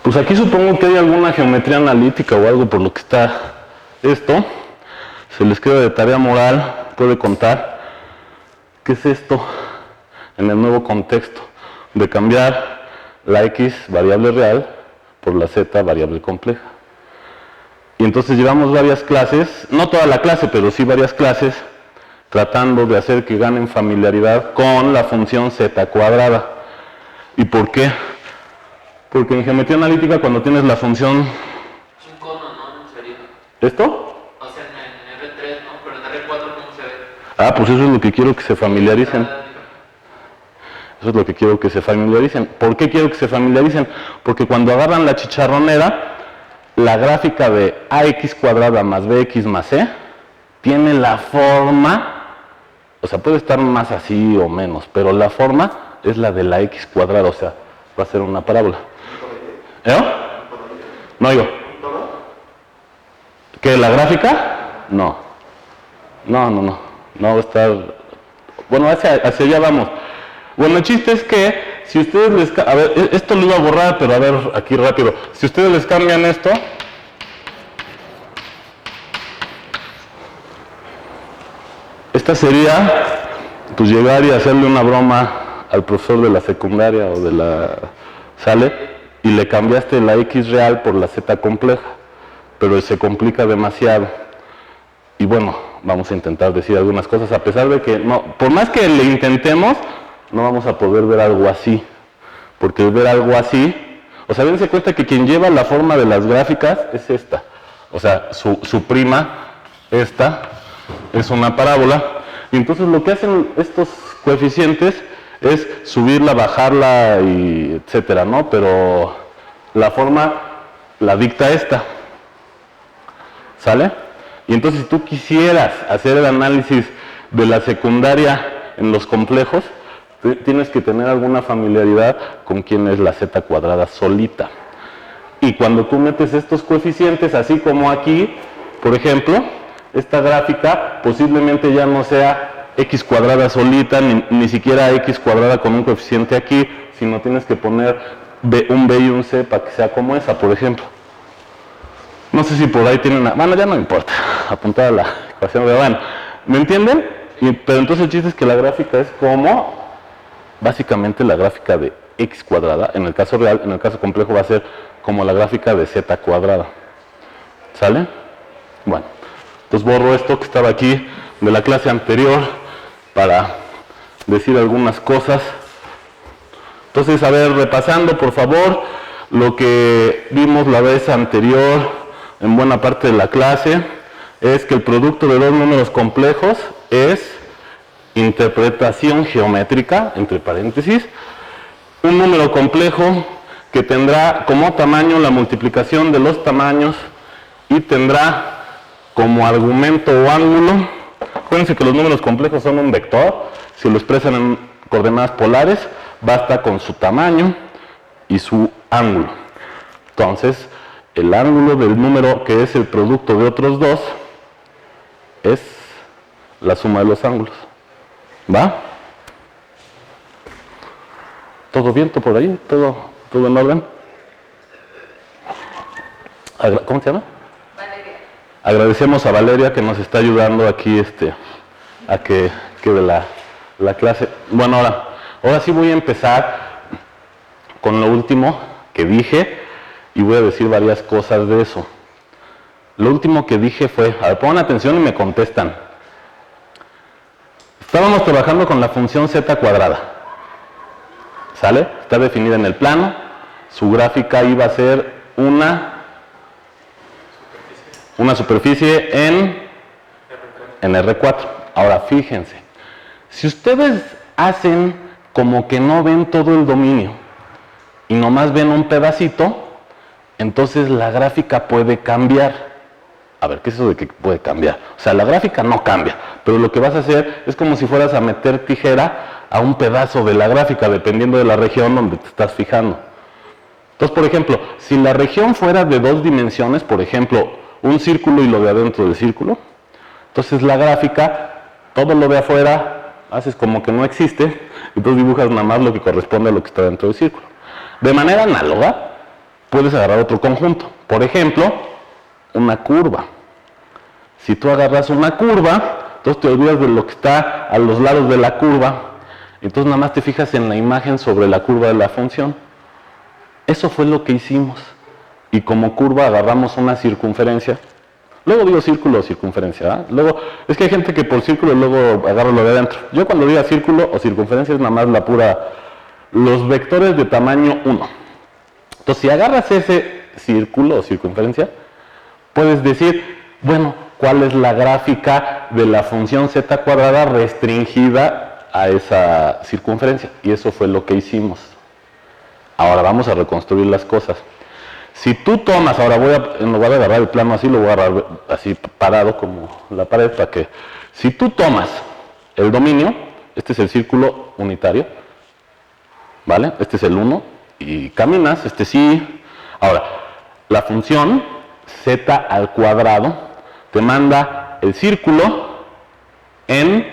Pues aquí supongo que hay alguna geometría analítica o algo por lo que está esto. Se les queda de tarea moral, puede contar. ¿Qué es esto? En el nuevo contexto de cambiar la X variable real por la Z variable compleja. Y entonces llevamos varias clases, no toda la clase, pero sí varias clases, tratando de hacer que ganen familiaridad con la función z cuadrada. ¿Y por qué? Porque en geometría analítica cuando tienes la función... Es un cono, ¿no? Sería. ¿Esto? O sea, en R3, ¿no? Pero en R4, ¿cómo se ve? Ah, pues eso es lo que quiero que se familiaricen. Eso es lo que quiero que se familiaricen. ¿Por qué quiero que se familiaricen? Porque cuando agarran la chicharronera, la gráfica de ax cuadrada más bx más c tiene la forma, o sea, puede estar más así o menos, pero la forma es la de la x cuadrada, o sea, va a ser una parábola. No digo. ¿Qué, la gráfica? No. No va a estar... Bueno, hacia allá vamos. Bueno, el chiste es que si ustedes les... A ver, esto lo iba a borrar, pero a ver, aquí rápido. Si ustedes les cambian esto... Esta sería, pues, llegar y hacerle una broma al profesor de la secundaria o de la... ¿Sale? Y le cambiaste la X real por la Z compleja, pero se complica demasiado. Y bueno, vamos a intentar decir algunas cosas, a pesar de que, no, por más que le intentemos, no vamos a poder ver algo así. Porque ver algo así, o sea, dense cuenta que quien lleva la forma de las gráficas es esta. O sea, su prima, esta, es una parábola. Y entonces lo que hacen estos coeficientes es subirla, bajarla, y etcétera, ¿no? Pero la forma la dicta esta. ¿Sale? Y entonces si tú quisieras hacer el análisis de la secundaria en los complejos, tienes que tener alguna familiaridad con quién es la z cuadrada solita. Y cuando tú metes estos coeficientes, así como aquí, por ejemplo, esta gráfica posiblemente ya no sea x cuadrada solita, ni siquiera x cuadrada con un coeficiente aquí, sino tienes que poner un b y un c para que sea como esa, por ejemplo. No sé si por ahí tienen una... Bueno, ya no importa, apuntar a la ecuación, pero bueno, ¿me entienden? Pero entonces el chiste es que la gráfica es como, básicamente la gráfica de x cuadrada, en el caso real, en el caso complejo va a ser como la gráfica de z cuadrada. ¿Sale? Bueno, entonces borro esto que estaba aquí de la clase anterior para decir algunas cosas. Entonces, a ver, repasando por favor lo que vimos la vez anterior en buena parte de la clase, es que el producto de dos números complejos es interpretación geométrica, entre paréntesis, un número complejo que tendrá como tamaño la multiplicación de los tamaños y tendrá como argumento o ángulo. Acuérdense que los números complejos son un vector, si lo expresan en coordenadas polares, basta con su tamaño y su ángulo. Entonces, el ángulo del número que es el producto de otros dos es la suma de los ángulos. ¿Va? ¿Todo bien? ¿Todo por ahí? ¿Todo en orden? ¿Cómo se llama? Valeria. Agradecemos a Valeria que nos está ayudando aquí a que quede la clase. Bueno, ahora sí voy a empezar con lo último que dije y voy a decir varias cosas de eso. Lo último que dije fue, a ver, pongan atención y me contestan. Estábamos trabajando con la función z cuadrada. ¿Sale? Está definida en el plano. Su gráfica iba a ser una superficie en R4. Ahora, fíjense. Si ustedes hacen como que no ven todo el dominio y nomás ven un pedacito, entonces la gráfica puede cambiar. A ver, ¿qué es eso de que puede cambiar? O sea, la gráfica no cambia, pero lo que vas a hacer es como si fueras a meter tijera a un pedazo de la gráfica, dependiendo de la región donde te estás fijando. Entonces, por ejemplo, si la región fuera de dos dimensiones, por ejemplo, un círculo y lo de adentro del círculo, entonces la gráfica, todo lo de afuera, haces como que no existe, entonces dibujas nada más lo que corresponde a lo que está dentro del círculo. De manera análoga, puedes agarrar otro conjunto. Por ejemplo, una curva. Si tú agarras una curva, entonces te olvidas de lo que está a los lados de la curva, entonces nada más te fijas en la imagen sobre la curva de la función. Eso fue lo que hicimos. Y como curva agarramos una circunferencia. Luego digo círculo o circunferencia, ¿verdad? Luego, es que hay gente que por círculo luego agarra lo de adentro. Yo cuando diga círculo o circunferencia es nada más la pura, los vectores de tamaño 1. Entonces, si agarras ese círculo o circunferencia, puedes decir, bueno, ¿cuál es la gráfica de la función z cuadrada restringida a esa circunferencia? Y eso fue lo que hicimos. Ahora vamos a reconstruir las cosas. Si tú tomas, ahora en lugar de agarrar el plano así, lo voy a agarrar así parado como la pared para que, si tú tomas el dominio, este es el círculo unitario, ¿vale? Este es el 1, y caminas, este sí. Ahora, la función z al cuadrado te manda el círculo en,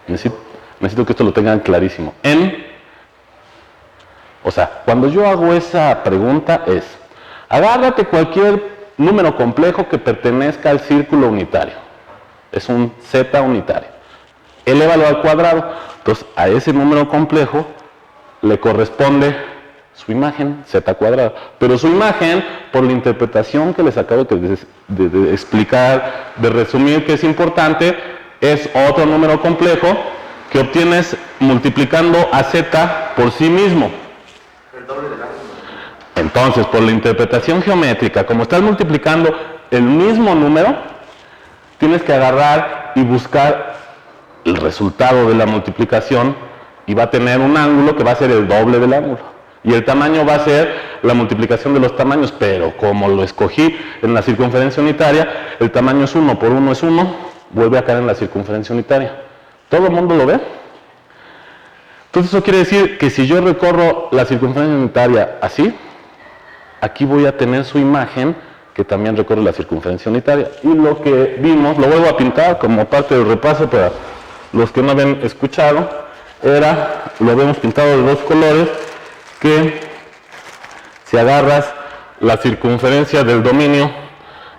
necesito que esto lo tengan clarísimo, o sea, cuando yo hago esa pregunta es, agárrate cualquier número complejo que pertenezca al círculo unitario. Es un z unitario. Elévalo al cuadrado. Entonces, a ese número complejo le corresponde su imagen, z cuadrado. Pero su imagen, por la interpretación que les acabo de explicar, de resumir, que es importante, es otro número complejo que obtienes multiplicando a z por sí mismo. Entonces, por la interpretación geométrica, como estás multiplicando el mismo número, tienes que agarrar y buscar el resultado de la multiplicación y va a tener un ángulo que va a ser el doble del ángulo. Y el tamaño va a ser la multiplicación de los tamaños, pero como lo escogí en la circunferencia unitaria, el tamaño es 1 por 1 es 1, vuelve a caer en la circunferencia unitaria. ¿Todo el mundo lo ve? Entonces eso quiere decir que si yo recorro la circunferencia unitaria así, aquí voy a tener su imagen que también recorre la circunferencia unitaria. Y lo que vimos, lo vuelvo a pintar como parte del repaso para los que no habían escuchado, lo habíamos pintado de dos colores, que si agarras la circunferencia del dominio,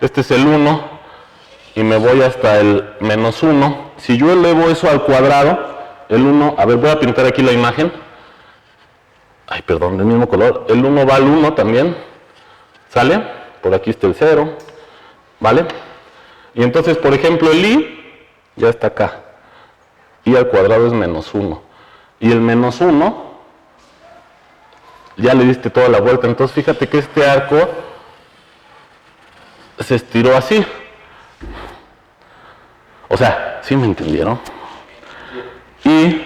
este es el 1, y me voy hasta el menos 1, si yo elevo eso al cuadrado, el 1, a ver, voy a pintar aquí la imagen. Ay, perdón, del mismo color. El 1 va al 1 también. ¿Sale? Por aquí está el 0. ¿Vale? Y entonces, por ejemplo, el i ya está acá. I al cuadrado es menos 1. Y el menos 1, ya le diste toda la vuelta. Entonces, fíjate que este arco se estiró así. O sea, ¿sí me entendieron? Y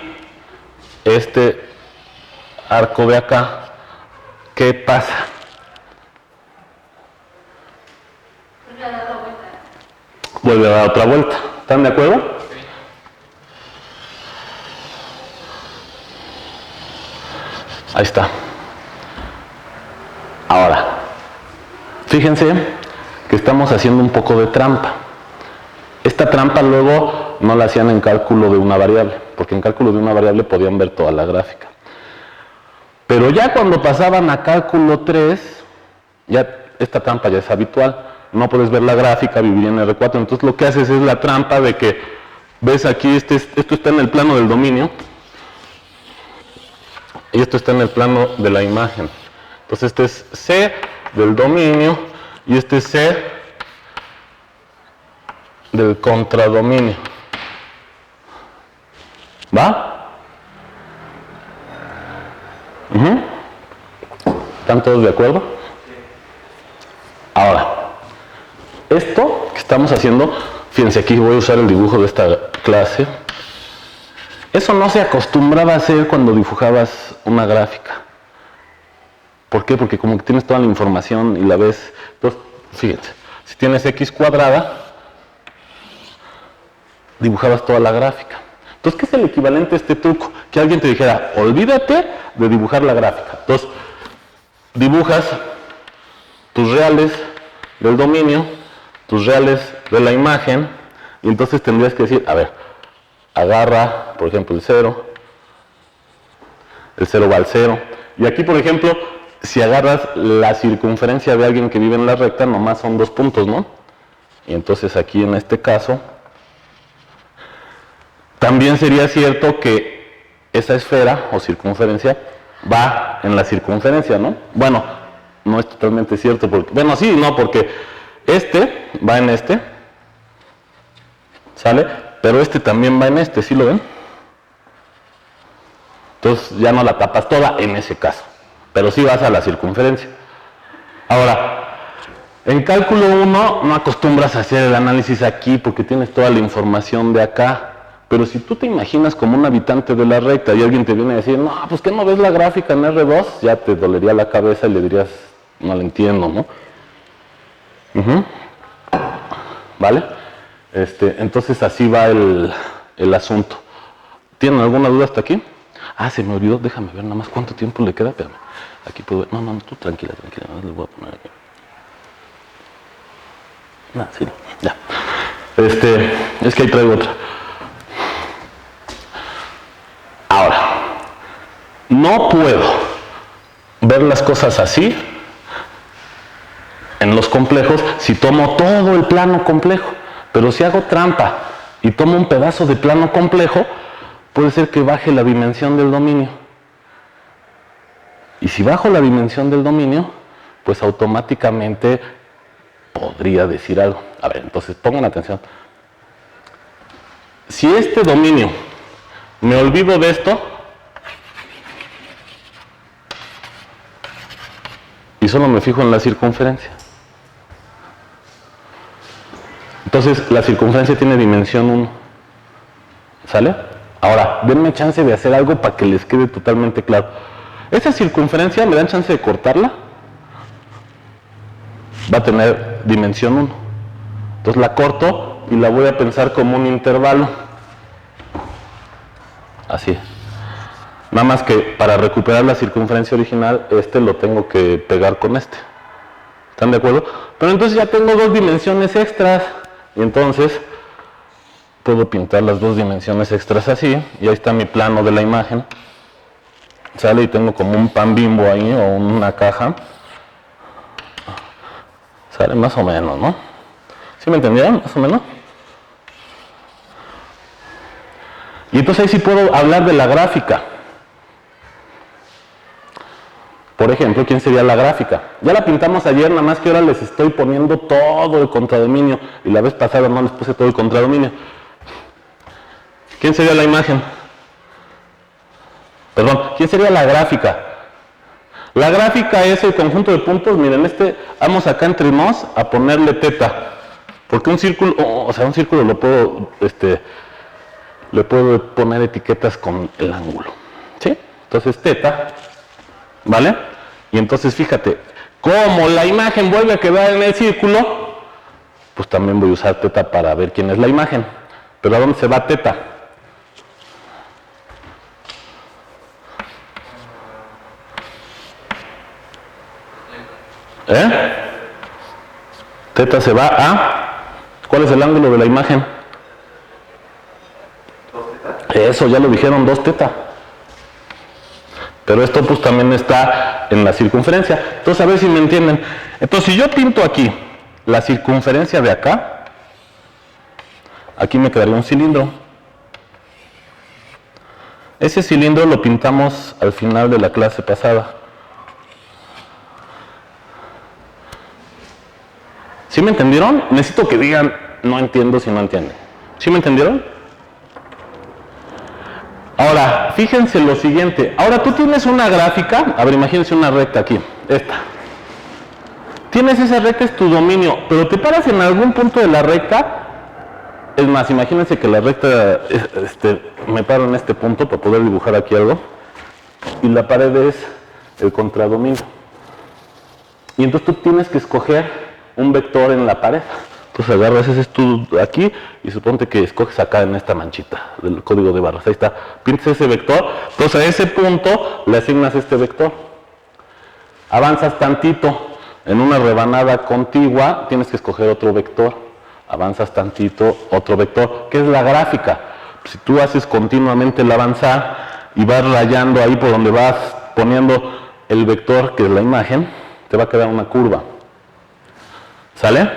este arco de acá, ¿qué pasa? Vuelve a dar otra vuelta. ¿Están de acuerdo? Ahí está. Ahora, fíjense que estamos haciendo un poco de trampa. Esta trampa luego no la hacían en cálculo de una variable, porque en cálculo de una variable podían ver toda la gráfica. Pero ya cuando pasaban a cálculo 3, ya esta trampa ya es habitual. No puedes ver la gráfica, vivir en R4. Entonces lo que haces es la trampa de que, ves aquí, esto está en el plano del dominio, y esto está en el plano de la imagen. Entonces este es C del dominio, y este es C del contradominio. ¿Va? ¿Están todos de acuerdo? Ahora, esto que estamos haciendo, fíjense, aquí voy a usar el dibujo de esta clase. Eso no se acostumbraba a hacer cuando dibujabas una gráfica. ¿Por qué? Porque como que tienes toda la información y la ves. Entonces, fíjense, si tienes x cuadrada, dibujabas toda la gráfica. Entonces, ¿qué es el equivalente a este truco? Que alguien te dijera, olvídate de dibujar la gráfica. Entonces, dibujas tus reales del dominio, tus reales de la imagen, y entonces tendrías que decir, a ver, agarra, por ejemplo, el 0 va al 0, Y aquí, por ejemplo, si agarras la circunferencia de alguien que vive en la recta, nomás son 2 puntos, ¿no? Y entonces aquí en este caso, también sería cierto que esa esfera o circunferencia va en la circunferencia, ¿no? Bueno, no es totalmente cierto, porque, bueno, sí, no, porque este va en este, ¿sale? Pero este también va en este, ¿sí lo ven? Entonces ya no la tapas toda en ese caso, pero sí vas a la circunferencia. Ahora, en cálculo 1 no acostumbras a hacer el análisis aquí porque tienes toda la información de acá. Pero si tú te imaginas como un habitante de la recta y alguien te viene a decir, no, pues ¿qué no ves la gráfica en R2? Ya te dolería la cabeza y le dirías, no la entiendo, ¿no? ¿Vale? Entonces así va el asunto. ¿Tienen alguna duda hasta aquí? Ah, se me olvidó, déjame ver nada más cuánto tiempo le queda. Espérame. Aquí puedo ver. No, tú tranquila, no le voy a poner aquí. Ah, sí, ya. Es que ahí traigo otra. Ahora, no puedo ver las cosas así en los complejos si tomo todo el plano complejo. Pero si hago trampa y tomo un pedazo de plano complejo, puede ser que baje la dimensión del dominio. Y si bajo la dimensión del dominio, pues automáticamente podría decir algo. A ver, entonces pongan atención. Si este dominio, me olvido de esto, y solo me fijo en la circunferencia. Entonces, la circunferencia tiene dimensión 1. ¿Sale? Ahora, denme chance de hacer algo para que les quede totalmente claro. Esa circunferencia, ¿me dan chance de cortarla? Va a tener dimensión 1. Entonces la corto y la voy a pensar como un intervalo. Así. Nada más que para recuperar la circunferencia original, lo tengo que pegar con este. ¿Están de acuerdo? Pero entonces ya tengo 2 dimensiones extras. Y entonces puedo pintar las 2 dimensiones extras así. Y ahí está mi plano de la imagen. Sale y tengo como un pan Bimbo ahí o una caja. Sale más o menos, ¿no? ¿Sí me entendieron? Más o menos. Y entonces ahí sí puedo hablar de la gráfica. Por ejemplo, ¿quién sería la gráfica? Ya la pintamos ayer, nada más que ahora les estoy poniendo todo el contradominio. Y la vez pasada no les puse todo el contradominio. ¿Quién sería la imagen? Perdón, ¿quién sería la gráfica? La gráfica es el conjunto de puntos. Miren, vamos acá entre nos a ponerle teta. Porque un círculo, un círculo lo puedo, le puedo poner etiquetas con el ángulo. ¿Sí? Entonces teta, ¿vale? Y entonces fíjate, como la imagen vuelve a quedar en el círculo, pues también voy a usar teta para ver quién es la imagen. Pero ¿a dónde se va teta? Teta se va a... ¿Cuál es el ángulo de la imagen? 2 teta. Eso, ya lo dijeron, 2 teta. Pero esto pues también está en la circunferencia. Entonces, a ver si me entienden. Entonces, si yo pinto aquí la circunferencia de acá, aquí me quedaría un cilindro. Ese cilindro lo pintamos al final de la clase pasada. ¿Sí me entendieron? Necesito que digan, no entiendo si no entienden. ¿Sí me entendieron? Ahora, fíjense lo siguiente. Ahora tú tienes una gráfica. A ver, imagínense una recta aquí. Esta. Tienes esa recta, es tu dominio. Pero te paras en algún punto de la recta. Es más, imagínense que la recta, me paro en este punto para poder dibujar aquí algo. Y la pared es el contradominio. Y entonces tú tienes que escoger un vector en la pared. Entonces agarras ese tú aquí y suponte que escoges acá en esta manchita del código de barras. Ahí está, pintas ese vector. Entonces a ese punto le asignas este vector. Avanzas tantito en una rebanada contigua, tienes que escoger otro vector. Avanzas tantito, otro vector. ¿Qué es la gráfica? Si tú haces continuamente el avanzar y vas rayando ahí por donde vas poniendo el vector, que es la imagen, te va a quedar una curva. ¿Sale?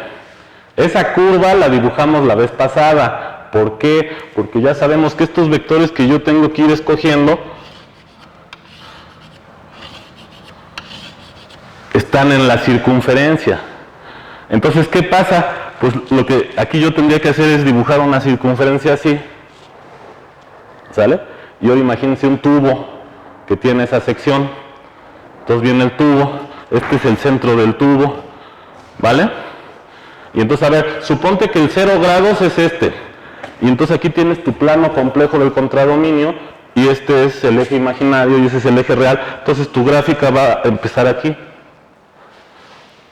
Esa curva la dibujamos la vez pasada. ¿Por qué? Porque ya sabemos que estos vectores que yo tengo que ir escogiendo están en la circunferencia. Entonces, ¿qué pasa? Pues lo que aquí yo tendría que hacer es dibujar una circunferencia así. ¿Sale? Y ahora imagínense un tubo que tiene esa sección. Entonces viene el tubo, este es el centro del tubo, ¿vale? Y entonces, a ver, suponte que el 0 grados es este. Y entonces aquí tienes tu plano complejo del contradominio, y este es el eje imaginario, y ese es el eje real. Entonces tu gráfica va a empezar aquí.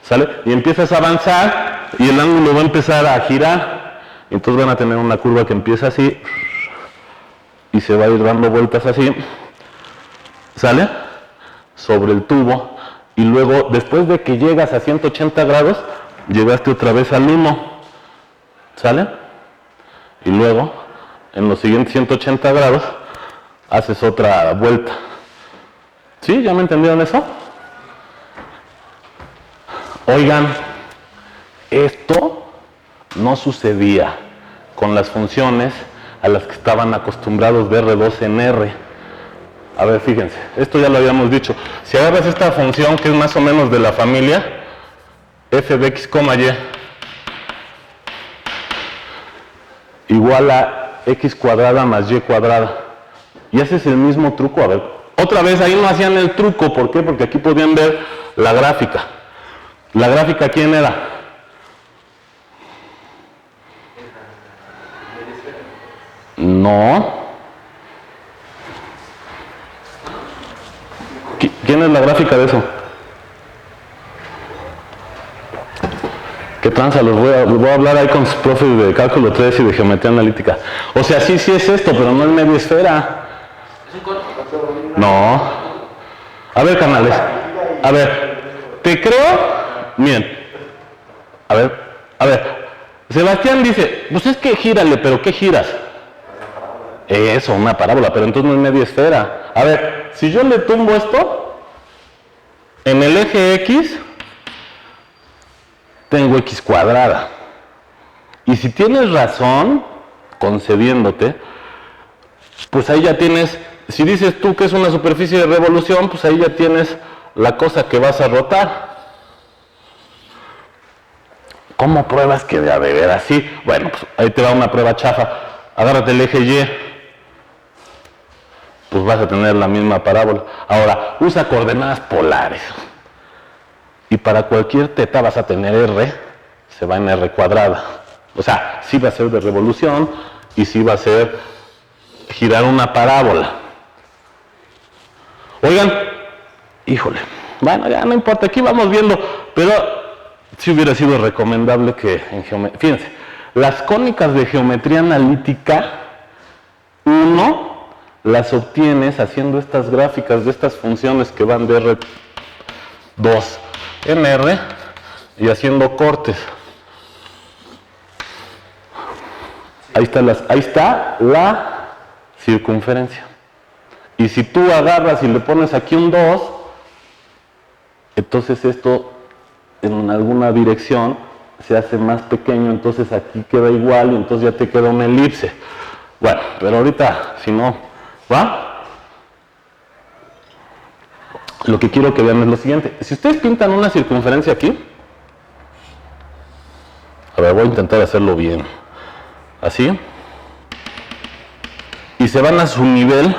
¿Sale? Y empiezas a avanzar, y el ángulo va a empezar a girar. Y entonces van a tener una curva que empieza así, y se va a ir dando vueltas así. ¿Sale? Sobre el tubo, y luego después de que llegas a 180 grados llegaste otra vez al 1, ¿sale? Y luego en los siguientes 180 grados haces otra vuelta. ¿Sí? ¿Ya me entendieron eso? Oigan, esto no sucedía con las funciones a las que estaban acostumbrados de R2 en R. A ver, fíjense, esto ya lo habíamos dicho. Si agarras esta función que es más o menos de la familia f de x, y igual a x cuadrada más y cuadrada, y haces el mismo truco. A ver, otra vez ahí no hacían el truco. ¿Por qué? Porque aquí podían ver la gráfica. ¿La gráfica quién era? No. ¿Quién es la gráfica de eso? ¿Qué tranza? Los voy a hablar ahí con sus profes de cálculo 3 y de geometría analítica. O sea, sí es esto, pero no es media esfera. ¿Es un cono? No. A ver, canales. A ver, te creo. Miren. A ver. Sebastián dice, pues es que gírale, pero ¿qué giras? Eso, una parábola, pero entonces no es media esfera. A ver, si yo le tumbo esto, en el eje X tengo X cuadrada. Y si tienes razón, concediéndote, pues ahí ya tienes, si dices tú que es una superficie de revolución, pues ahí ya tienes la cosa que vas a rotar. ¿Cómo pruebas que de ver así? Bueno, pues ahí te va una prueba chafa. Agárrate el eje Y, pues vas a tener la misma parábola. Ahora, usa coordenadas polares. Y para cualquier teta vas a tener R, se va en R cuadrada. O sea, sí va a ser de revolución y sí va a ser girar una parábola. Oigan, híjole, bueno, ya no importa, aquí vamos viendo, pero sí hubiera sido recomendable que en geometría, fíjense, las cónicas de geometría analítica, uno las obtienes haciendo estas gráficas de estas funciones que van de R2 en R y haciendo cortes. Ahí está la circunferencia. Y si tú agarras y le pones aquí un 2, entonces esto en alguna dirección se hace más pequeño, entonces aquí queda igual y entonces ya te queda una elipse. Bueno, pero ahorita, si no, ¿va? Lo que quiero que vean es lo siguiente. Si ustedes pintan una circunferencia aquí, a ver, voy a intentar hacerlo bien. Así. Y se van a su nivel.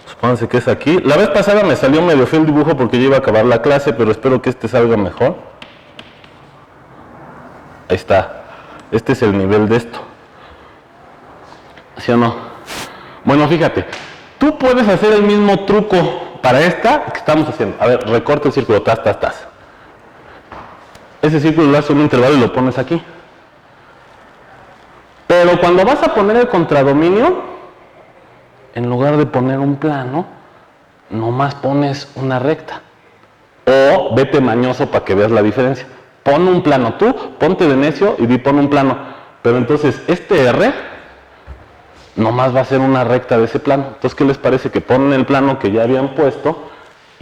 Supónganse que es aquí. La vez pasada me salió medio feo el dibujo porque ya iba a acabar la clase, pero espero que este salga mejor. Ahí está. Este es el nivel de esto. ¿Sí o no? Bueno, fíjate. Tú puedes hacer el mismo truco para esta que estamos haciendo. A ver, recorta el círculo, tas. Ese círculo lo haces un intervalo y lo pones aquí. Pero cuando vas a poner el contradominio, en lugar de poner un plano, nomás pones una recta. O vete mañoso para que veas la diferencia. Pon un plano. Tú, ponte de necio y pon un plano. Pero entonces, este R nomás va a ser una recta de ese plano. Entonces, ¿qué les parece? Que ponen el plano que ya habían puesto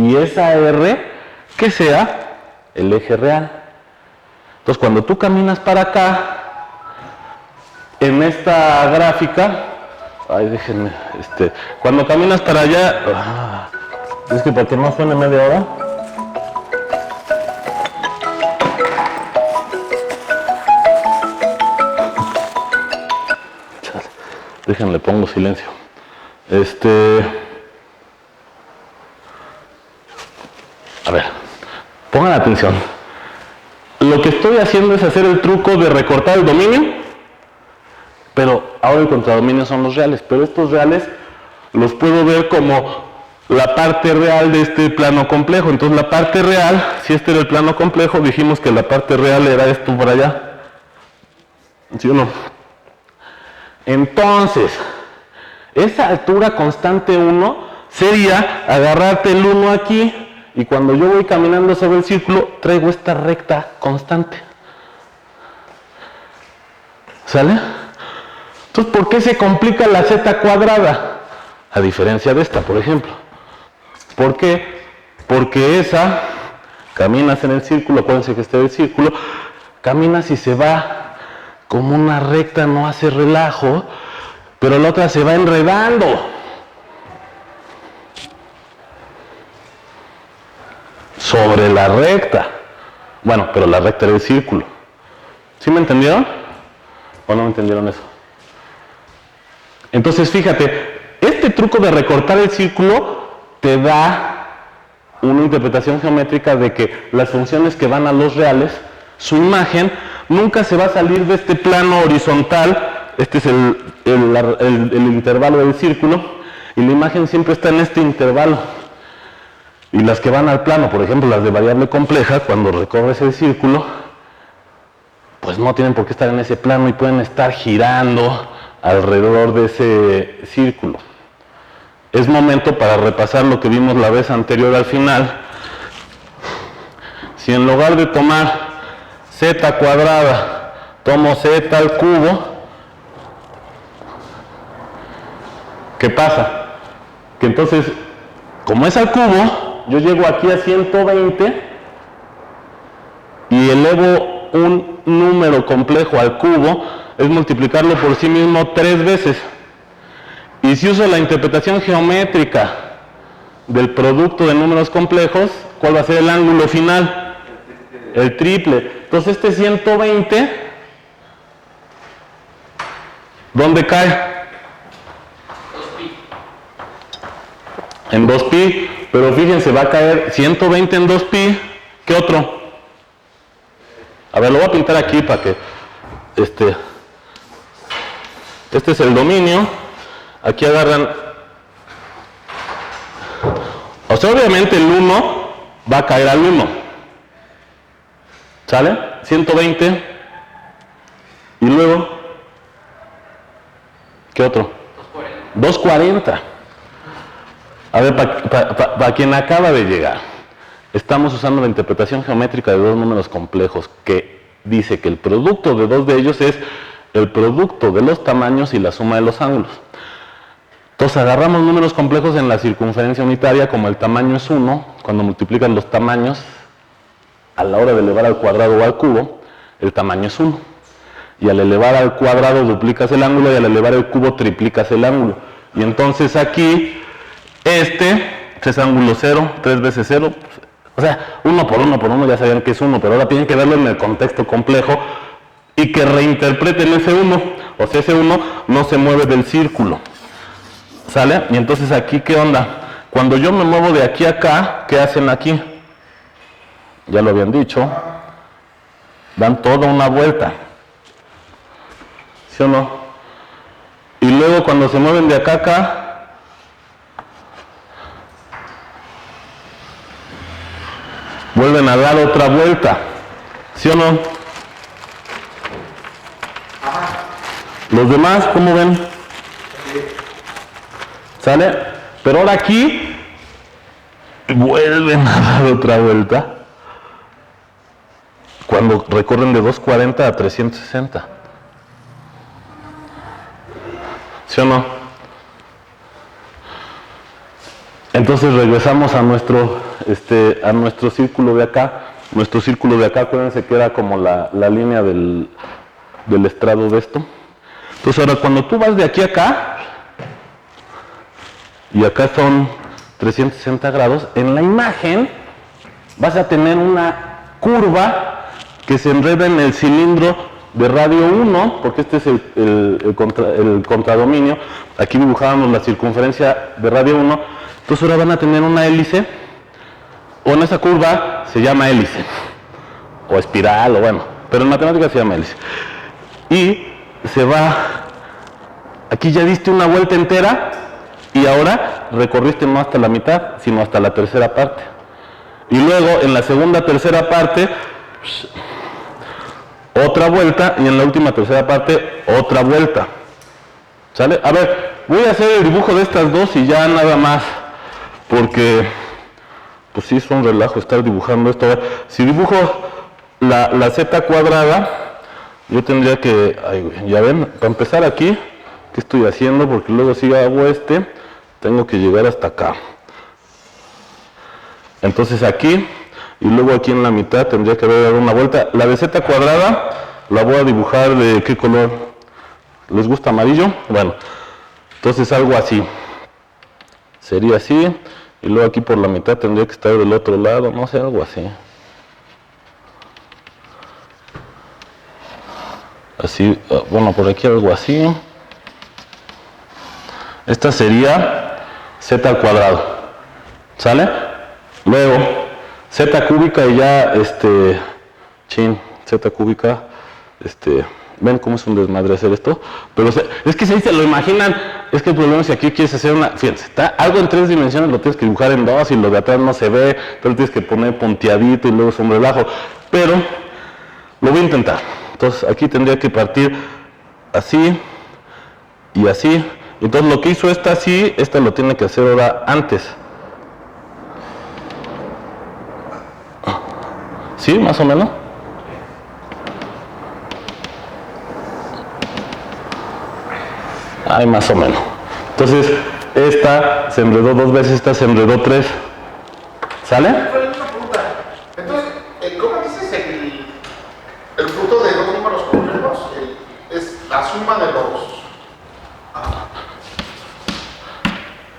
y esa R que sea el eje real. Entonces, cuando tú caminas para acá, en esta gráfica, ay, déjenme, cuando caminas para allá, es que para que no suene media hora. Déjenle, pongo silencio. A ver, pongan atención. Lo que estoy haciendo es hacer el truco de recortar el dominio, pero ahora el contradominio son los reales, pero estos reales los puedo ver como la parte real de este plano complejo. Entonces la parte real, si este era el plano complejo, dijimos que la parte real era esto por allá. ¿Sí o no? Entonces, esa altura constante 1 sería agarrarte el 1 aquí, y cuando yo voy caminando sobre el círculo, traigo esta recta constante. ¿Sale? Entonces, ¿por qué se complica la z cuadrada? A diferencia de esta, por ejemplo. ¿Por qué? Porque esa, caminas en el círculo, acuérdense que este es el círculo, caminas y se va como una recta, no hace relajo, pero la otra se va enredando. Sobre la recta. Bueno, pero la recta era el círculo. ¿Sí me entendieron? ¿O no me entendieron eso? Entonces, fíjate, este truco de recortar el círculo te da una interpretación geométrica de que las funciones que van a los reales, su imagen nunca se va a salir de este plano horizontal. Este es el intervalo del círculo, y la imagen siempre está en este intervalo. Y las que van al plano, por ejemplo, las de variable compleja, cuando recorres el círculo, pues no tienen por qué estar en ese plano y pueden estar girando alrededor de ese círculo. Es momento para repasar lo que vimos la vez anterior al final. Si en lugar de tomar z cuadrada, tomo z al cubo, ¿qué pasa? Que entonces, como es al cubo, yo llego aquí a 120 y elevo un número complejo al cubo, es multiplicarlo por sí mismo 3 veces. Y si uso la interpretación geométrica del producto de números complejos, ¿cuál va a ser el ángulo final? El triple. Entonces este 120, ¿dónde cae? En 2pi, pero fíjense, va a caer 120 en 2pi, ¿qué otro? A ver, lo voy a pintar aquí para que, este es el dominio, aquí agarran, o sea, obviamente el 1 va a caer al 1, ¿sale? 120, y luego, ¿qué otro? 240. A ver, para quien acaba de llegar, estamos usando la interpretación geométrica de dos números complejos que dice que el producto de dos de ellos es el producto de los tamaños y la suma de los ángulos. Entonces agarramos números complejos en la circunferencia unitaria, como el tamaño es 1, cuando multiplican los tamaños a la hora de elevar al cuadrado o al cubo, el tamaño es 1. Y al elevar al cuadrado duplicas el ángulo y al elevar el cubo triplicas el ángulo. Y entonces aquí este es ángulo 0, 3 veces 0, o sea, 1 por 1 ya sabían que es 1, pero ahora tienen que verlo en el contexto complejo y que reinterpreten ese 1, o sea, ese 1 no se mueve del círculo, ¿sale? Y entonces aquí, ¿qué onda? Cuando yo me muevo de aquí a acá, ¿qué hacen aquí? Ya lo habían dicho, dan toda una vuelta, ¿sí o no? Y luego cuando se mueven de acá a acá, vuelven a dar otra vuelta, ¿sí o no? Los demás, ¿cómo ven? ¿Sale? Pero ahora aquí vuelven a dar otra vuelta cuando recorren de 240 a 360. ¿Sí o no? Entonces regresamos a nuestro círculo de acá. Nuestro círculo de acá, acuérdense que era como la línea del estrado de esto. Entonces ahora cuando tú vas de aquí a acá, y acá son 360 grados, en la imagen vas a tener una curva que se enreda en el cilindro de radio 1, porque este es el contradominio. Aquí dibujábamos la circunferencia de radio 1. Entonces ahora van a tener una hélice, o en esa curva se llama hélice, o espiral, o bueno, pero en matemáticas se llama hélice. Y se va, aquí ya diste una vuelta entera, y ahora recorriste no hasta la mitad, sino hasta la tercera parte. Y luego en la segunda tercera parte, otra vuelta, y en la última tercera parte, otra vuelta. ¿Sale? A ver, voy a hacer el dibujo de estas dos y ya nada más, porque pues sí es un relajo estar dibujando esto. A ver, si dibujo la z cuadrada, yo tendría que, ya ven, para empezar aquí, ¿qué estoy haciendo? Porque luego si hago tengo que llegar hasta acá. Entonces aquí, y luego aquí en la mitad tendría que dar una vuelta. La de z cuadrada la voy a dibujar de ¿qué color? ¿Les gusta amarillo? Bueno, entonces algo así. Sería así, y luego aquí por la mitad tendría que estar del otro lado, no sé, algo así. Así, bueno, por aquí algo así. Esta sería z al cuadrado, ¿sale? Luego, z cúbica y ya, z cúbica, ¿ven cómo es un desmadre hacer esto? Pero es que si se lo imaginan, es que el problema es que aquí quieres hacer fíjense, algo en 3 dimensiones lo tienes que dibujar en 2 y lo de atrás no se ve, pero tienes que poner punteadito y luego es un relajo, pero lo voy a intentar. Entonces aquí tendría que partir así y así. Entonces lo que hizo esta así, esta lo tiene que hacer ahora antes. ¿Sí? Más o menos. Ay, más o menos. Entonces, esta se enredó 2 veces, esta se enredó 3. ¿Sale? Una pregunta. Entonces, ¿cómo dices el fruto de dos números complejos? Es la suma de los...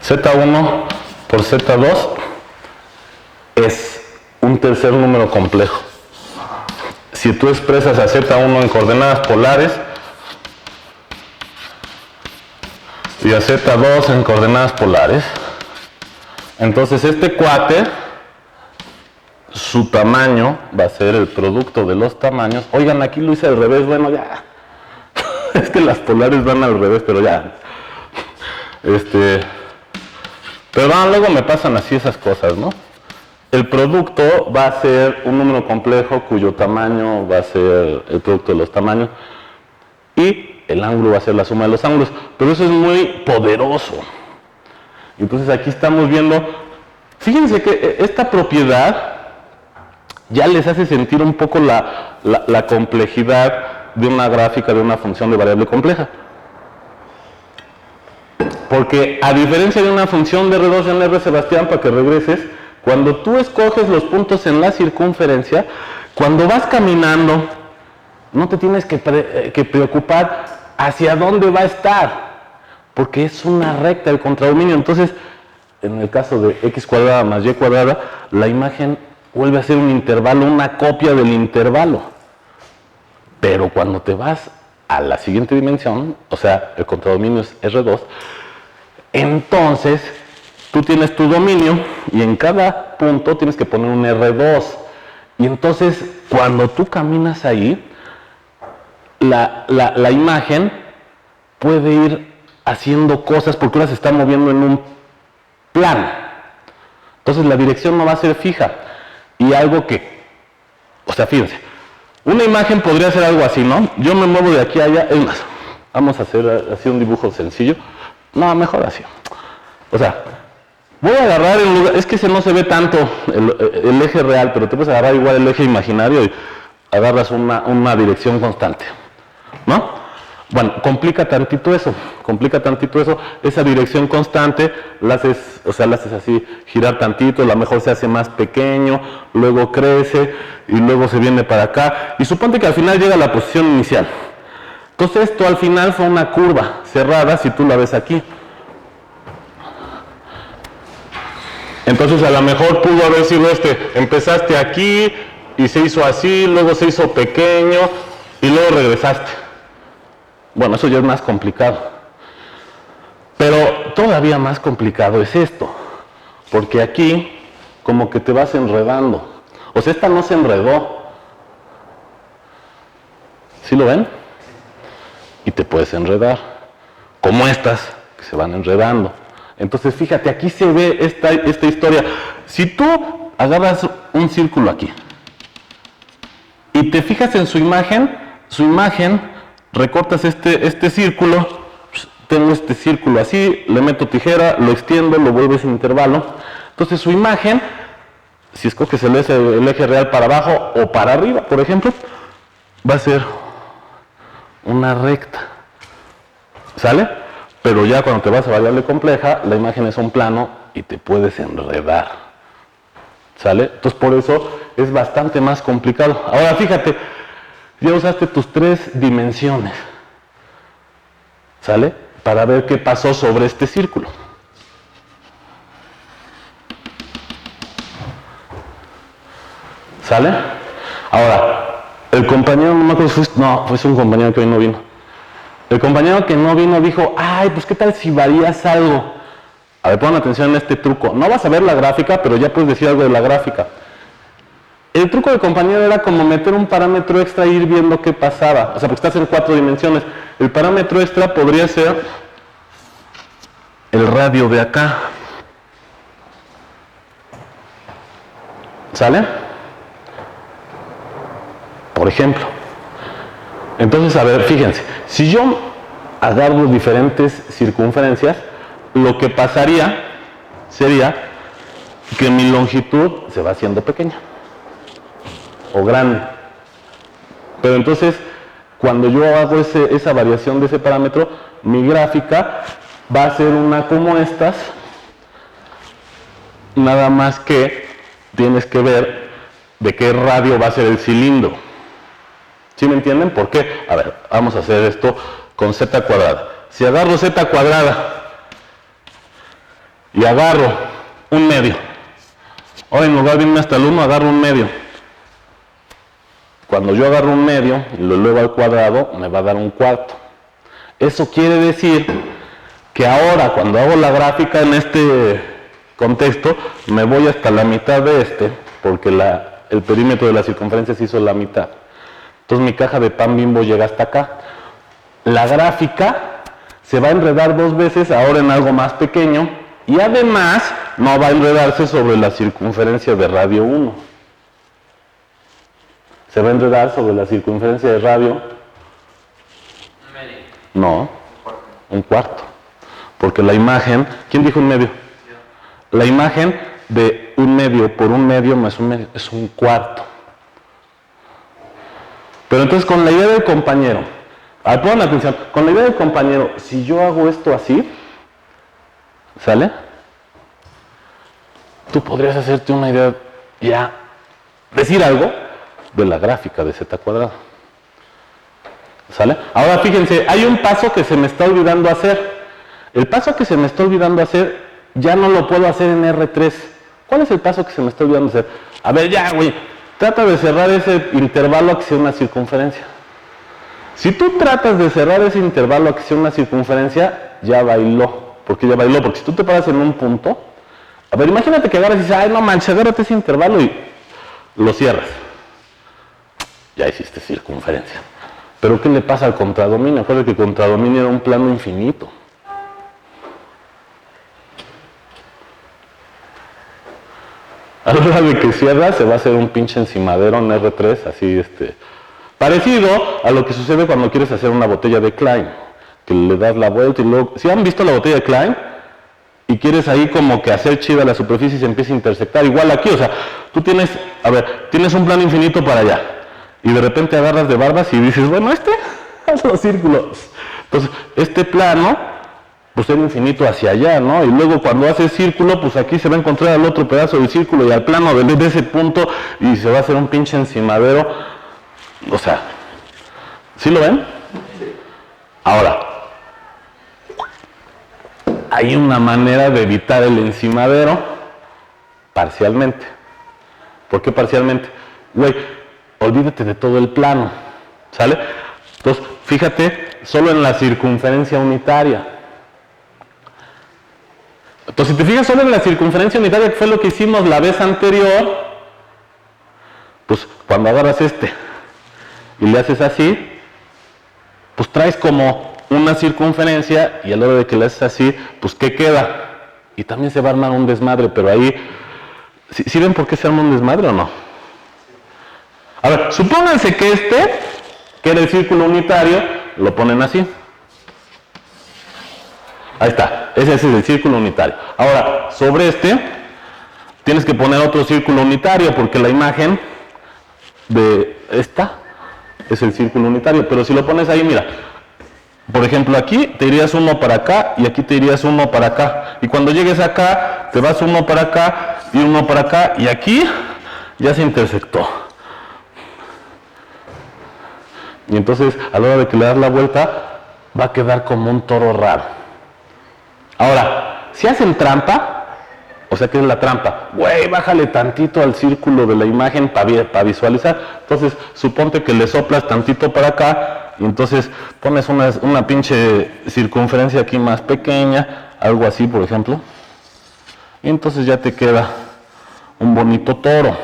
Z1 por Z2 es un tercer número complejo. Si tú expresas a Z1 en coordenadas polares y a Z2 en coordenadas polares, entonces este cuate, su tamaño va a ser el producto de los tamaños. Oigan, aquí lo hice al revés, bueno ya, es que las polares van al revés, pero ya, pero luego me pasan así esas cosas, ¿no? El producto va a ser un número complejo cuyo tamaño va a ser el producto de los tamaños y el ángulo va a ser la suma de los ángulos, pero eso es muy poderoso. Entonces aquí estamos viendo, fíjense que esta propiedad ya les hace sentir un poco la complejidad de una gráfica de una función de variable compleja. Porque a diferencia de una función de R2 en R, Sebastián, para que regreses, cuando tú escoges los puntos en la circunferencia, cuando vas caminando, no te tienes que preocupar hacia dónde va a estar, porque es una recta el contradominio. Entonces, en el caso de x cuadrada más y cuadrada, la imagen vuelve a ser un intervalo, una copia del intervalo. Pero cuando te vas a la siguiente dimensión, o sea, el contradominio es R2, entonces tú tienes tu dominio y en cada punto tienes que poner un R2. Y entonces, cuando tú caminas ahí, la imagen puede ir haciendo cosas porque ahora se está moviendo en un plano. Entonces la dirección no va a ser fija. Y algo que, o sea, fíjense, una imagen podría ser algo así, ¿no? Yo me muevo de aquí a allá, es más, vamos a hacer así un dibujo sencillo. No, mejor así. O sea, voy a agarrar en lugar, es que ese no se ve tanto el eje real, pero te puedes agarrar igual el eje imaginario y agarras una dirección constante, ¿no? Bueno, complica tantito eso, esa dirección constante, la haces así, girar tantito, a lo mejor se hace más pequeño, luego crece y luego se viene para acá, y suponte que al final llega a la posición inicial. Entonces esto al final fue una curva cerrada, si tú la ves aquí. Entonces a lo mejor pudo haber sido empezaste aquí y se hizo así, luego se hizo pequeño y luego regresaste. Bueno, eso ya es más complicado. Pero todavía más complicado es esto, porque aquí como que te vas enredando. O sea, esta no se enredó. ¿Sí lo ven? Y te puedes enredar, como estas que se van enredando. Entonces, fíjate, aquí se ve esta historia. Si tú agarras un círculo aquí y te fijas en su imagen, recortas este círculo, tengo este círculo así, le meto tijera, lo extiendo, lo vuelves en intervalo. Entonces, su imagen, si escoges el eje real para abajo o para arriba, por ejemplo, va a ser una recta. ¿Sale? Pero ya cuando te vas a variable compleja, la imagen es un plano y te puedes enredar. ¿Sale? Entonces por eso es bastante más complicado. Ahora fíjate, ya usaste tus 3 dimensiones. ¿Sale? Para ver qué pasó sobre este círculo. ¿Sale? Ahora, el compañero, no me acuerdo, fue un compañero que hoy no vino. El compañero que no vino dijo, ay, pues qué tal si varías algo. A ver, pongan atención en este truco. No vas a ver la gráfica, pero ya puedes decir algo de la gráfica. El truco del compañero era como meter un parámetro extra e ir viendo qué pasaba. O sea, porque estás en 4 dimensiones. El parámetro extra podría ser el radio de acá. ¿Sale? Por ejemplo. Entonces, a ver, fíjense, si yo agarro diferentes circunferencias, lo que pasaría sería que mi longitud se va haciendo pequeña o grande. Pero entonces, cuando yo hago esa variación de ese parámetro, mi gráfica va a ser una como estas, nada más que tienes que ver de qué radio va a ser el cilindro. ¿Sí me entienden? ¿Por qué? A ver, vamos a hacer esto con z cuadrada. Si agarro z cuadrada y agarro un medio, ahora en lugar de irme hasta el 1, agarro un medio. Cuando yo agarro un medio y lo elevo al cuadrado, me va a dar un cuarto. Eso quiere decir que ahora, cuando hago la gráfica en este contexto, me voy hasta la mitad de porque el perímetro de la circunferencia se hizo la mitad. Entonces mi caja de pan Bimbo llega hasta acá. La gráfica se va a enredar 2 veces, ahora en algo más pequeño, y además no va a enredarse sobre la circunferencia de radio 1. Se va a enredar sobre la circunferencia de radio... Un medio. No, un cuarto. Porque la imagen... ¿Quién dijo un medio? Yo. La imagen de un medio por un medio más un medio es un cuarto. Pero entonces con la idea del compañero, pongan atención, con la idea del compañero, si yo hago esto así, ¿sale? Tú podrías hacerte una idea, ya, decir algo de la gráfica de z cuadrada. ¿Sale? Ahora fíjense, hay un paso que se me está olvidando hacer. El paso que se me está olvidando hacer, ya no lo puedo hacer en R3. ¿Cuál es el paso que se me está olvidando hacer? A ver, ya, güey. Trata de cerrar ese intervalo a que sea una circunferencia. Si tú tratas de cerrar ese intervalo a que sea una circunferencia, ya bailó. Porque si tú te paras en un punto, a ver, imagínate que agarras y dices, ay, no manches, agárrate ese intervalo y lo cierras. Ya hiciste circunferencia. Pero ¿qué le pasa al contradominio? Acuérdate que el contradominio era un plano infinito. A la hora de que cierra, se va a hacer un pinche encimadero en R3, así, parecido a lo que sucede cuando quieres hacer una botella de Klein, que le das la vuelta y luego... ¿Sí han visto la botella de Klein? Y quieres ahí como que hacer chida la superficie y se empieza a intersectar. Igual aquí, o sea, tú tienes un plano infinito para allá, y de repente agarras de barbas y dices, bueno, haz los círculos. Entonces, este plano, pues era infinito hacia allá, ¿no? Y luego cuando haces círculo, pues aquí se va a encontrar al otro pedazo del círculo y al plano de ese punto y se va a hacer un pinche encimadero. O sea, ¿sí lo ven? Ahora, hay una manera de evitar el encimadero parcialmente. ¿Por qué parcialmente? Güey, olvídate de todo el plano, ¿sale? Entonces, fíjate solo en la circunferencia unitaria. Entonces, si te fijas solo en la circunferencia unitaria, que fue lo que hicimos la vez anterior, pues cuando agarras este y le haces así, pues traes como una circunferencia y a la hora de que le haces así, pues ¿qué queda? Y también se va a armar un desmadre, pero ahí, ¿sí ven por qué se arma un desmadre o no? A ver, supónganse que este, que era el círculo unitario, lo ponen así. Ahí está, ese es el círculo unitario. Ahora, sobre este, tienes que poner otro círculo unitario, porque la imagen de esta es el círculo unitario. Pero si lo pones ahí, mira, por ejemplo, aquí te irías uno para acá y aquí te irías uno para acá. Y cuando llegues acá, te vas uno para acá y uno para acá. Y aquí ya se intersectó. Y entonces, a la hora de que le das la vuelta, va a quedar como un toro raro. Ahora, si hacen trampa, o sea, ¿qué es la trampa? Güey, bájale tantito al círculo de la imagen para visualizar. Entonces, suponte que le soplas tantito para acá y entonces pones una pinche circunferencia aquí más pequeña, algo así, por ejemplo. Y entonces ya te queda un bonito toro.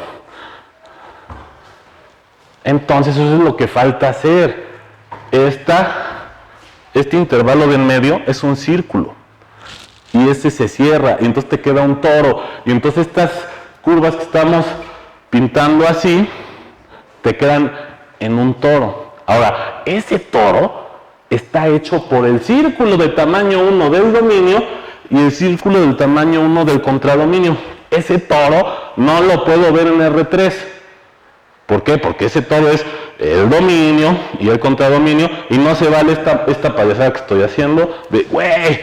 Entonces, eso es lo que falta hacer. Este intervalo de en medio es un círculo. Y ese se cierra, y entonces te queda un toro. Y entonces estas curvas que estamos pintando así, te quedan en un toro. Ahora, ese toro está hecho por el círculo de tamaño 1 del dominio y el círculo del tamaño 1 del contradominio. Ese toro no lo puedo ver en R3. ¿Por qué? Porque ese toro es el dominio y el contradominio, y no se vale esta payasada que estoy haciendo de, güey,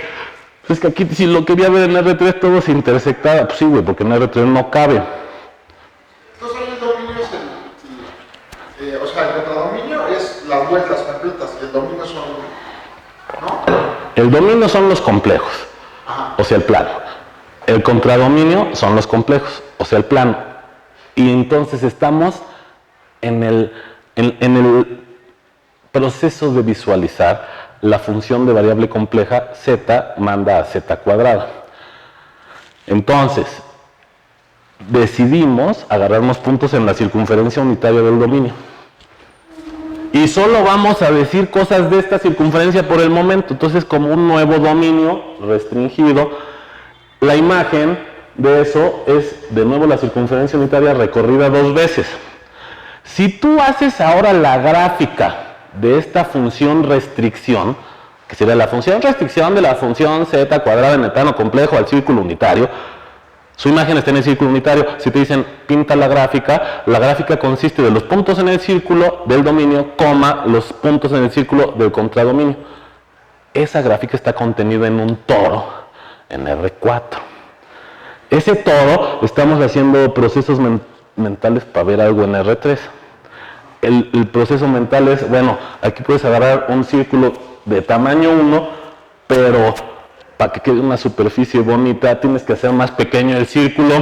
es que aquí si lo quería ver en R3 todo se intersectaba. Pues sí, güey, porque en R3 no cabe. Entonces el dominio es o sea, el contradominio es las vueltas completas y el dominio son, ¿no? El dominio son los complejos, Ajá. o sea, el plano. El contradominio son los complejos, o sea, el plano. Y entonces estamos en el proceso de visualizar la función de variable compleja z manda a z cuadrada. Entonces, decidimos agarrarnos puntos en la circunferencia unitaria del dominio. Y solo vamos a decir cosas de esta circunferencia por el momento. Entonces, como un nuevo dominio restringido, la imagen de eso es, de nuevo, la circunferencia unitaria recorrida 2 veces. Si tú haces ahora la gráfica de esta función restricción, que sería la función restricción de la función z cuadrada en el plano complejo al círculo unitario, su imagen está en el círculo unitario. Si te dicen pinta la gráfica consiste de los puntos en el círculo del dominio, coma, los puntos en el círculo del contradominio. Esa gráfica está contenida en un toro, en R4. Ese toro, estamos haciendo procesos mentales para ver algo en R3. El proceso mental es, bueno, aquí puedes agarrar un círculo de tamaño 1, pero para que quede una superficie bonita tienes que hacer más pequeño el círculo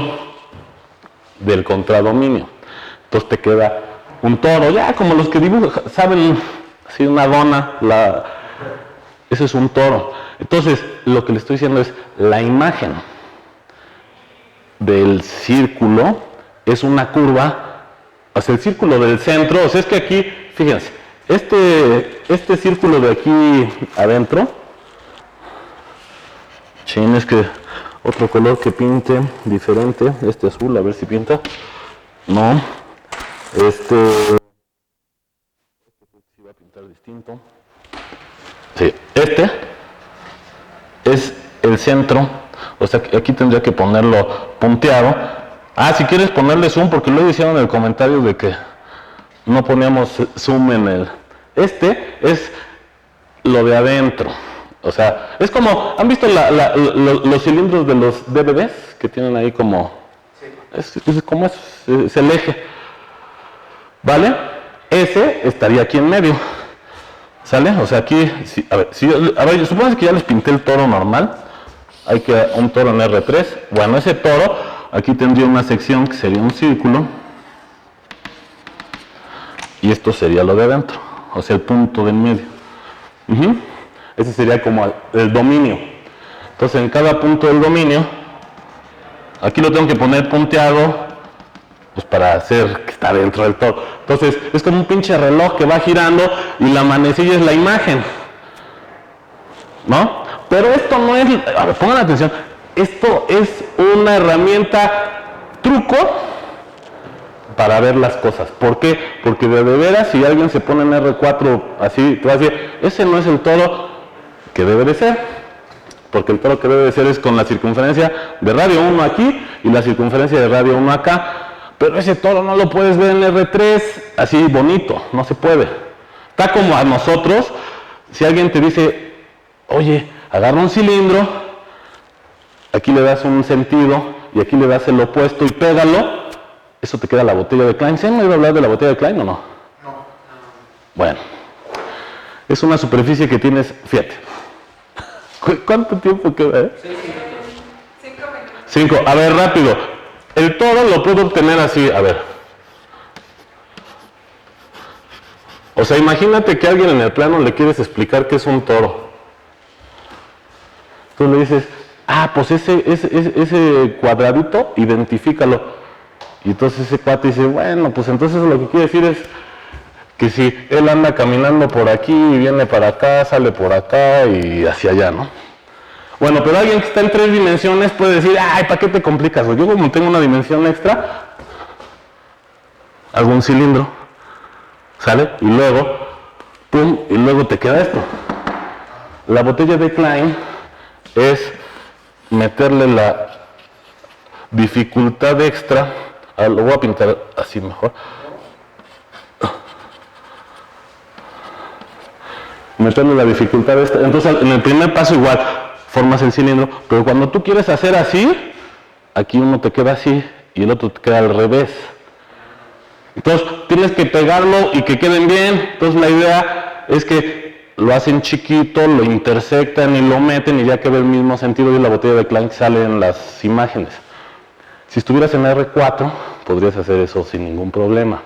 del contradominio. Entonces te queda un toro, ya como los que dibujan, saben, así una dona, eso es un toro. Entonces lo que le estoy diciendo es, la imagen del círculo es una curva hacia el círculo del centro. O sea, es que aquí, fíjense, este círculo de aquí adentro, chin, es que otro color que pinte diferente, este azul, a ver si pinta, no, este va a pintar distinto, sí, este es el centro, o sea, aquí tendría que ponerlo punteado. Si quieres ponerle zoom, porque luego hicieron el comentario de que no poníamos zoom en Este es lo de adentro. O sea, es como, ¿han visto los cilindros de los DVDs? Que tienen ahí como, es el eje. ¿Vale? Ese estaría aquí en medio. ¿Sale? O sea, aquí, a ver, supongo que ya les pinté el toro normal. Hay que un toro en R3. Bueno, ese toro, aquí tendría una sección que sería un círculo. Y esto sería lo de adentro. O sea, el punto del medio. Ese sería como el dominio. Entonces, en cada punto del dominio, aquí lo tengo que poner punteado, pues para hacer que está dentro del toro. Entonces, es como un pinche reloj que va girando y la manecilla es la imagen. ¿No? Pero esto no es, a ver, pongan atención, esto es una herramienta truco para ver las cosas. ¿Por qué? Porque de veras, si alguien se pone en R4 así, te va a decir, ese no es el toro que debe de ser. Porque el toro que debe de ser es con la circunferencia de radio 1 aquí y la circunferencia de radio 1 acá. Pero ese toro no lo puedes ver en R3 así bonito, no se puede. Está como a nosotros, si alguien te dice, oye, agarra un cilindro, aquí le das un sentido y aquí le das el opuesto y pégalo, eso te queda la botella de Klein. ¿Se han oído hablar de la botella de Klein o no? No. Bueno, es una superficie que tienes, fíjate. ¿Cuánto tiempo queda? 5 minutos. 5. A ver, rápido. El toro lo puedo obtener así, a ver. O sea, imagínate que a alguien en el plano le quieres explicar qué es un toro. Tú le dices, pues ese cuadradito, identifícalo. Y entonces ese cuate dice, bueno, pues entonces lo que quiere decir es que si él anda caminando por aquí y viene para acá, sale por acá y hacia allá, ¿no? Bueno, pero alguien que está en 3 dimensiones puede decir, ¿para qué te complicas? Yo como tengo una dimensión extra, hago un cilindro, ¿sale? Y luego, pum, y luego te queda esto. La botella de Klein es meterle la dificultad extra, lo voy a pintar así mejor. Meterle la dificultad extra, entonces en el primer paso igual, formas el cilindro, pero cuando tú quieres hacer así, aquí uno te queda así y el otro te queda al revés. Entonces tienes que pegarlo y que queden bien. Entonces la idea es que lo hacen chiquito, lo intersectan y lo meten y ya queda el mismo sentido y la botella de Klein sale en las imágenes. Si estuvieras en R4, podrías hacer eso sin ningún problema.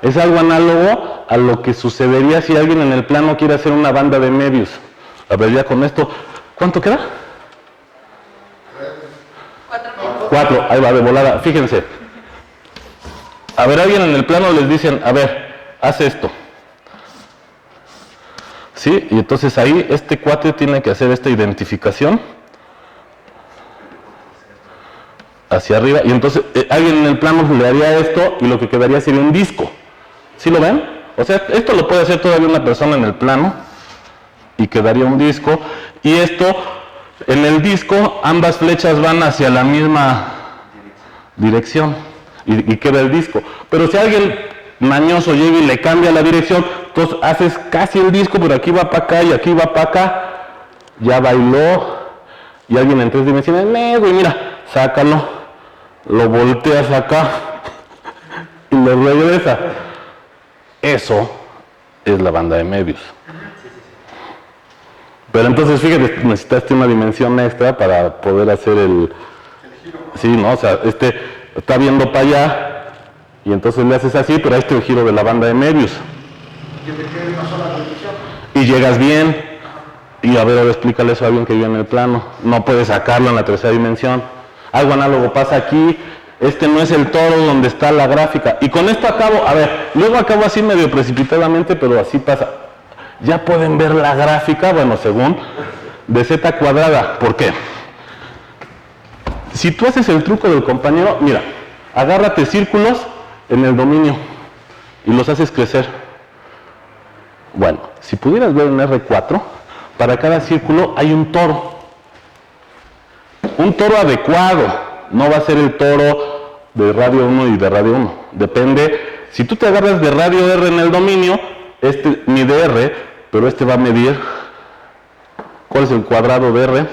Es algo análogo a lo que sucedería si alguien en el plano quiere hacer una banda de medios. A ver, ya con esto, ¿cuánto queda? 4, ahí va de volada. Fíjense. A ver, alguien en el plano les dicen, a ver, haz esto. ¿Sí? Y entonces ahí este cuate tiene que hacer esta identificación hacia arriba. Y entonces alguien en el plano le haría esto y lo que quedaría sería un disco. ¿Sí lo ven? O sea, esto lo puede hacer todavía una persona en el plano y quedaría un disco. Y esto, en el disco, ambas flechas van hacia la misma dirección y queda el disco. Pero si alguien mañoso llega y le cambia la dirección, entonces haces casi el disco, pero aquí va para acá y aquí va para acá, ya bailó, y alguien en 3 dimensiones, güey, mira, sácalo, lo volteas acá y lo regresa. Eso es la banda de medios. Pero entonces, fíjate, necesitaste una dimensión extra para poder hacer el giro. Sí, ¿no? O sea, está viendo para allá y entonces le haces así, pero ahí está el giro de la banda de medios. Que te quede una sola división. Y llegas bien. Y a ver, ahora explícale eso a alguien que vive en el plano. No puedes sacarlo en la 3ª dimensión. Algo análogo pasa aquí. Este no es el toro donde está la gráfica. Y con esto acabo, a ver, luego acabo así medio precipitadamente, pero así pasa. Ya pueden ver la gráfica, bueno, según, de z cuadrada. ¿Por qué? Si tú haces el truco del compañero, mira, agárrate círculos en el dominio y los haces crecer. Bueno, si pudieras ver en R4, para cada círculo hay un toro. Un toro adecuado. No va a ser el toro de radio 1 y de radio 1. Depende. Si tú te agarras de radio R en el dominio, este mide R, pero este va a medir, ¿cuál es el cuadrado de R?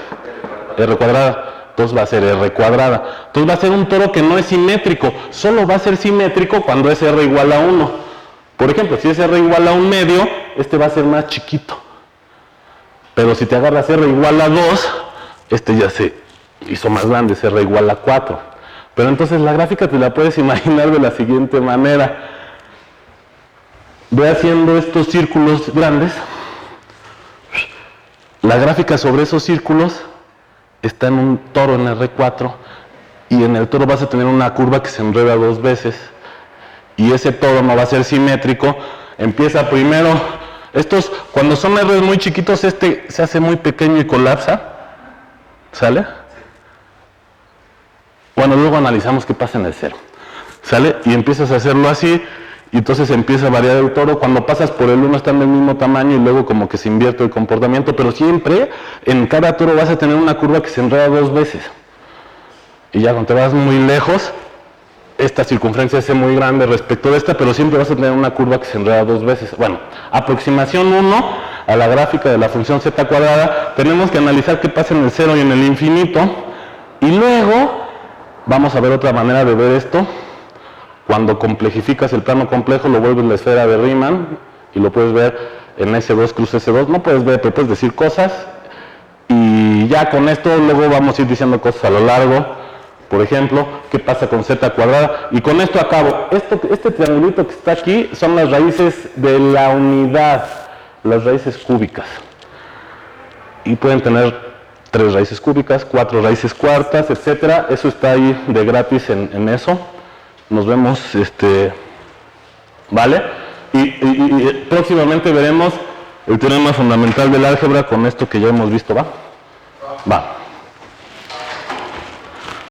R cuadrada. Entonces va a ser R cuadrada. Entonces va a ser un toro que no es simétrico, solo va a ser simétrico cuando es R igual a 1. Por ejemplo, si es R igual a 1/2, este va a ser más chiquito. Pero si te agarras R igual a 2, este ya se hizo más grande, es R igual a 4. Pero entonces la gráfica te la puedes imaginar de la siguiente manera. Ve haciendo estos círculos grandes. La gráfica sobre esos círculos está en un toro en R4 y en el toro vas a tener una curva que se enreda 2 veces y ese toro no va a ser simétrico. Empieza primero, estos cuando son R's muy chiquitos, este se hace muy pequeño y colapsa, ¿sale? Bueno, luego analizamos qué pasa en el 0, ¿sale? Y empiezas a hacerlo así y entonces empieza a variar el toro. Cuando pasas por el 1 están del mismo tamaño y luego como que se invierte el comportamiento, pero siempre en cada toro vas a tener una curva que se enreda 2 veces. Y ya cuando te vas muy lejos, esta circunferencia es muy grande respecto de esta, pero siempre vas a tener una curva que se enreda 2 veces. Bueno, aproximación 1 a la gráfica de la función z cuadrada, tenemos que analizar qué pasa en el 0 y en el infinito, y luego vamos a ver otra manera de ver esto. Cuando complejificas el plano complejo, lo vuelves la esfera de Riemann y lo puedes ver en S2 cruz S2. No puedes ver, pero puedes decir cosas. Y ya con esto luego vamos a ir diciendo cosas a lo largo. Por ejemplo, ¿qué pasa con z cuadrada? Y con esto acabo. Este triangulito que está aquí son las raíces de la unidad, las raíces cúbicas. Y pueden tener 3 raíces cúbicas, 4 raíces cuartas, etcétera. Eso está ahí de gratis en eso. Nos vemos, ¿vale? Y próximamente veremos el teorema fundamental del álgebra con esto que ya hemos visto, ¿va? Va.